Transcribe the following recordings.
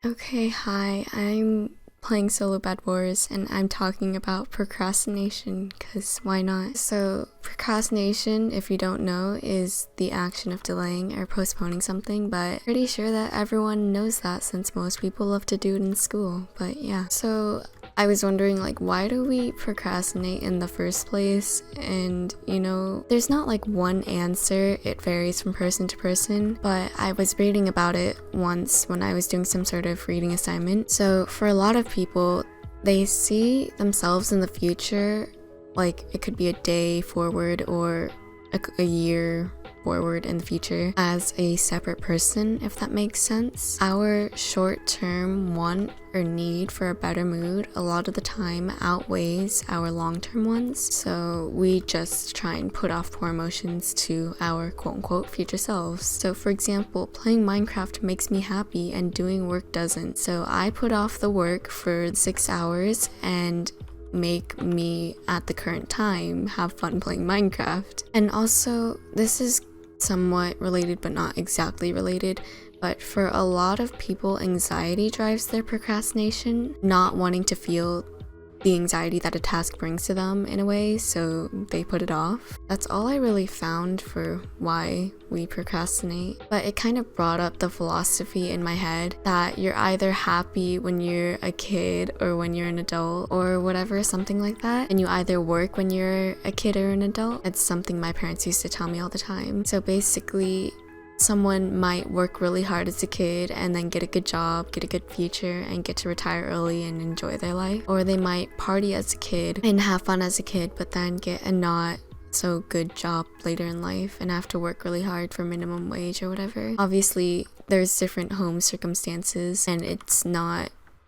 Okay, hi, I'm playing solo bedwars and I'm talking about procrastination because why not? So, procrastination, if you don't know, is the action of delaying or postponing something, but pretty sure that everyone knows that since most people love to do it in school. But yeah, so I was wondering, why do we procrastinate in the first place? And there's not one answer, it varies from person to person, but I was reading about it once when I was doing some sort of reading assignment. So for a lot of people, they see themselves in the future, like it could be a day forward or a year forward in the future as a separate person, if that makes sense. Our short-term want or need for a better mood a lot of the time outweighs our long-term ones, so we just try and put off poor emotions to our quote-unquote future selves. So for example, playing Minecraft makes me happy and doing work doesn't, so I put off the work for 6 hours and make me at the current time have fun playing Minecraft. And also, this is somewhat related but not exactly related, but for a lot of people, anxiety drives their procrastination, not wanting to feel the anxiety that a task brings to them in a way, so they put it off. That's all I really found for why we procrastinate. But it kind of brought up the philosophy in my head that you're either happy when you're a kid or when you're an adult or whatever, something like that. And you either work when you're a kid or an adult. It's something my parents used to tell me all the time. So basically, someone might work really hard as a kid and then get a good job, get a good future, and get to retire early and enjoy their life. Or they might party as a kid and have fun as a kid, but then get a not so good job later in life and have to work really hard for minimum wage or whatever. Obviously, there's different home circumstances and it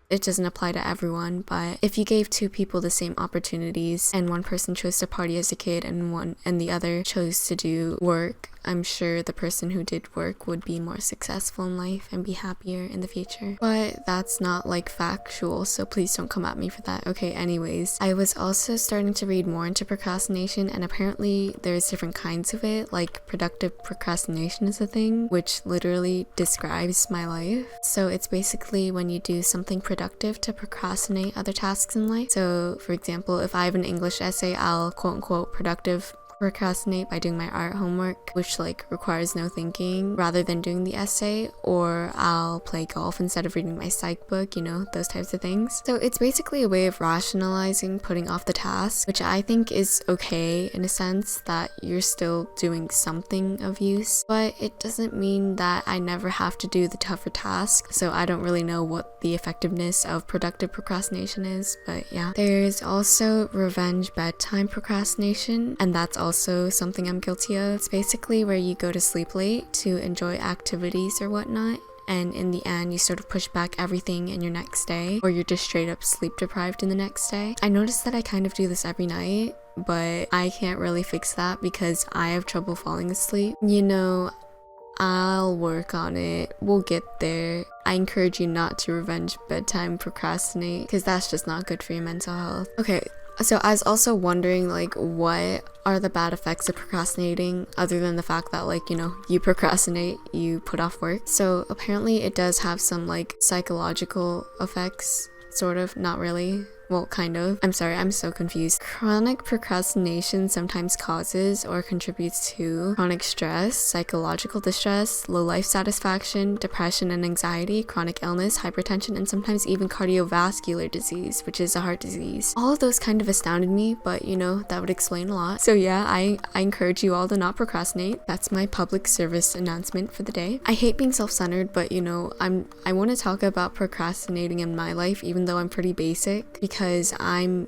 doesn't apply to everyone, but if you gave two people the same opportunities and one person chose to party as a kid and the other chose to do work, I'm sure the person who did work would be more successful in life and be happier in the future. But that's not factual, so please don't come at me for that. Okay, anyways, I was also starting to read more into procrastination, and apparently there's different kinds of it, like productive procrastination is a thing, which literally describes my life. So it's basically when you do something productive to procrastinate other tasks in life. So for example, if I have an English essay, I'll quote unquote productive procrastinate by doing my art homework, which requires no thinking, rather than doing the essay, or I'll play golf instead of reading my psych book, those types of things. So it's basically a way of rationalizing putting off the task, which I think is okay in a sense that you're still doing something of use, but it doesn't mean that I never have to do the tougher task, so I don't really know what the effectiveness of productive procrastination is, but yeah. There's also revenge bedtime procrastination, and that's also something I'm guilty of. It's basically where you go to sleep late to enjoy activities or whatnot, and in the end you sort of push back everything in your next day, or you're just straight up sleep deprived in the next day. I noticed that I kind of do this every night, but I can't really fix that because I have trouble falling asleep. I'll work on it. We'll get there. I encourage you not to revenge bedtime procrastinate because that's just not good for your mental health. Okay, so I was also wondering what are the bad effects of procrastinating other than the fact that you procrastinate, you put off work. So apparently it does have some psychological effects, sort of, not really. Well, kind of. I'm sorry, I'm so confused. Chronic procrastination sometimes causes or contributes to chronic stress, psychological distress, low life satisfaction, depression and anxiety, chronic illness, hypertension, and sometimes even cardiovascular disease, which is a heart disease. All of those kind of astounded me, but that would explain a lot. So yeah, I encourage you all to not procrastinate. That's my public service announcement for the day. I hate being self-centered, but I want to talk about procrastinating in my life, even though I'm pretty basic, because I'm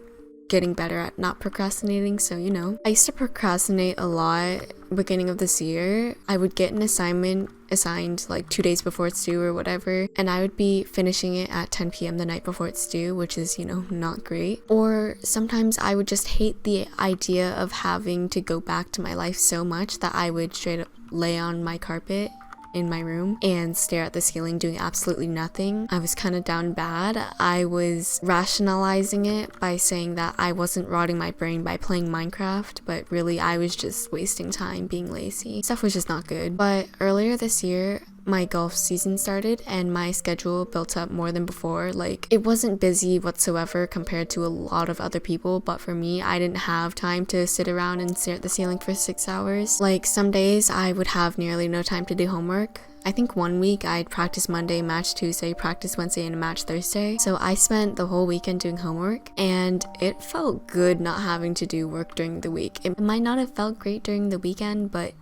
getting better at not procrastinating, so I used to procrastinate a lot beginning of this year. I would get an assignment assigned 2 days before it's due or whatever, and I would be finishing it at 10 p.m. the night before it's due, which is not great. Or sometimes I would just hate the idea of having to go back to my life so much that I would straight up lay on my carpet in my room and stare at the ceiling doing absolutely nothing. I was kind of down bad. I was rationalizing it by saying that I wasn't rotting my brain by playing Minecraft, but really I was just wasting time being lazy. Stuff was just not good. But earlier this year, my golf season started and my schedule built up more than before. Like, it wasn't busy whatsoever compared to a lot of other people, but for me, I didn't have time to sit around and stare at the ceiling for 6 hours. Like, some days I would have nearly no time to do homework. I think one week I'd practice Monday, match Tuesday, practice Wednesday, and match Thursday. So I spent the whole weekend doing homework, and it felt good not having to do work during the week. It might not have felt great during the weekend, but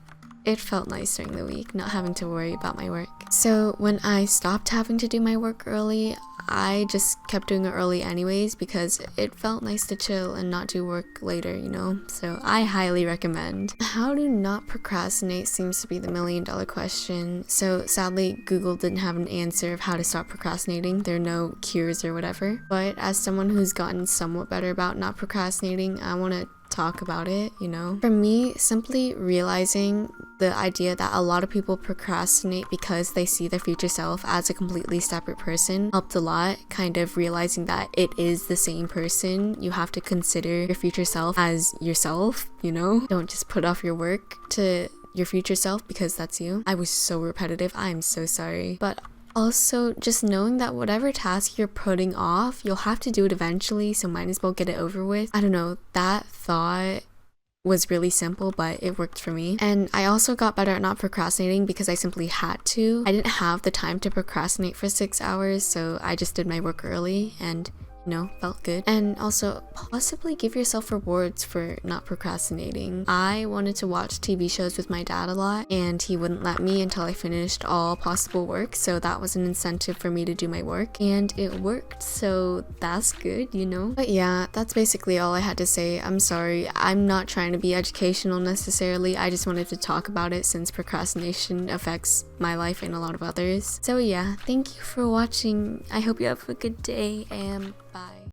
it felt nice during the week, not having to worry about my work. So when I stopped having to do my work early, I just kept doing it early anyways because it felt nice to chill and not do work later, you know? So I highly recommend. How to not procrastinate seems to be the $1 million question. So sadly, Google didn't have an answer of how to stop procrastinating. There are no cures or whatever. But as someone who's gotten somewhat better about not procrastinating, I want to talk about it, you know? For me, simply realizing the idea that a lot of people procrastinate because they see their future self as a completely separate person helped a lot. Kind of realizing that it is the same person. You have to consider your future self as yourself, you know? Don't just put off your work to your future self because that's you. I was so repetitive. I'm so sorry. But also, just knowing that whatever task you're putting off, you'll have to do it eventually, so might as well get it over with. I don't know, that thought was really simple, but it worked for me. And I also got better at not procrastinating because I simply had to. I didn't have the time to procrastinate for 6 hours, so I just did my work early and felt good. And also, possibly give yourself rewards for not procrastinating. I wanted to watch TV shows with my dad a lot, and he wouldn't let me until I finished all possible work, so that was an incentive for me to do my work, and it worked, so that's good, you know? But yeah, that's basically all I had to say. I'm sorry, I'm not trying to be educational necessarily, I just wanted to talk about it since procrastination affects my life and a lot of others. So yeah, thank you for watching. I hope you have a good day, and bye.